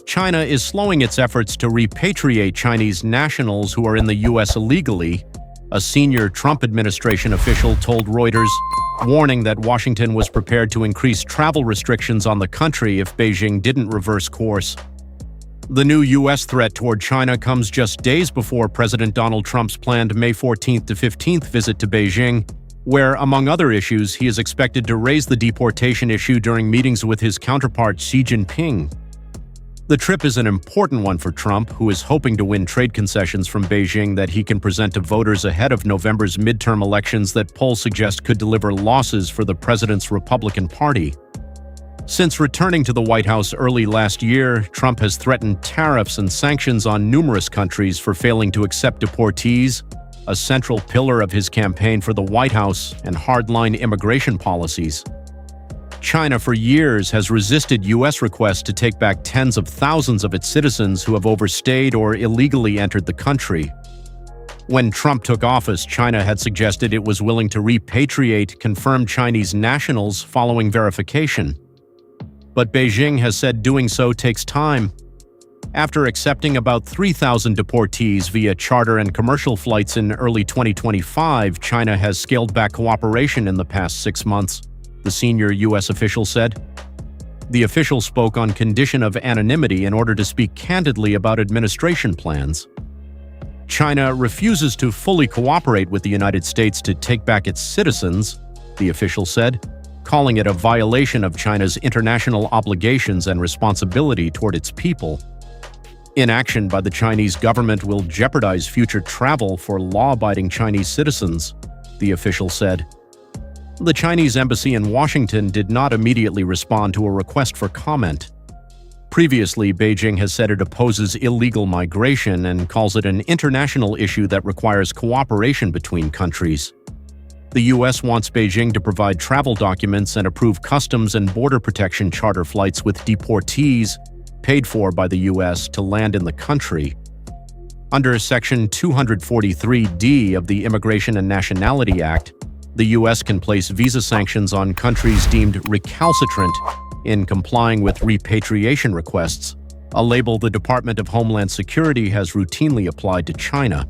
China is slowing its efforts to repatriate Chinese nationals who are in the U.S. illegally, a senior Trump administration official told Reuters, warning that Washington was prepared to increase travel restrictions on the country if Beijing didn't reverse course. The new U.S. threat toward China comes just days before President Donald Trump's planned May 14th to 15th visit to Beijing, where, among other issues, he is expected to raise the deportation issue during meetings with his counterpart Xi Jinping. The trip is an important one for Trump, who is hoping to win trade concessions from Beijing that he can present to voters ahead of November's midterm elections that polls suggest could deliver losses for the president's Republican Party. Since returning to the White House early last year, Trump has threatened tariffs and sanctions on numerous countries for failing to accept deportees, a central pillar of his campaign for the White House and hardline immigration policies. China for years has resisted U.S. requests to take back tens of thousands of its citizens who have overstayed or illegally entered the country. When Trump took office, China had suggested it was willing to repatriate confirmed Chinese nationals following verification. But Beijing has said doing so takes time. After accepting about 3,000 deportees via charter and commercial flights in early 2025, China has scaled back cooperation in the past 6 months, the senior U.S. official said. The official spoke on condition of anonymity in order to speak candidly about administration plans. China refuses to fully cooperate with the United States to take back its citizens, the official said, calling it a violation of China's international obligations and responsibility toward its people. Inaction by the Chinese government will jeopardize future travel for law-abiding Chinese citizens, the official said. The Chinese embassy in Washington did not immediately respond to a request for comment. Previously, Beijing has said it opposes illegal migration and calls it an international issue that requires cooperation between countries. The U.S. wants Beijing to provide travel documents and approve customs and border protection charter flights with deportees paid for by the U.S. to land in the country. Under Section 243D of the Immigration and Nationality Act, the U.S. can place visa sanctions on countries deemed recalcitrant in complying with repatriation requests, a label the Department of Homeland Security has routinely applied to China.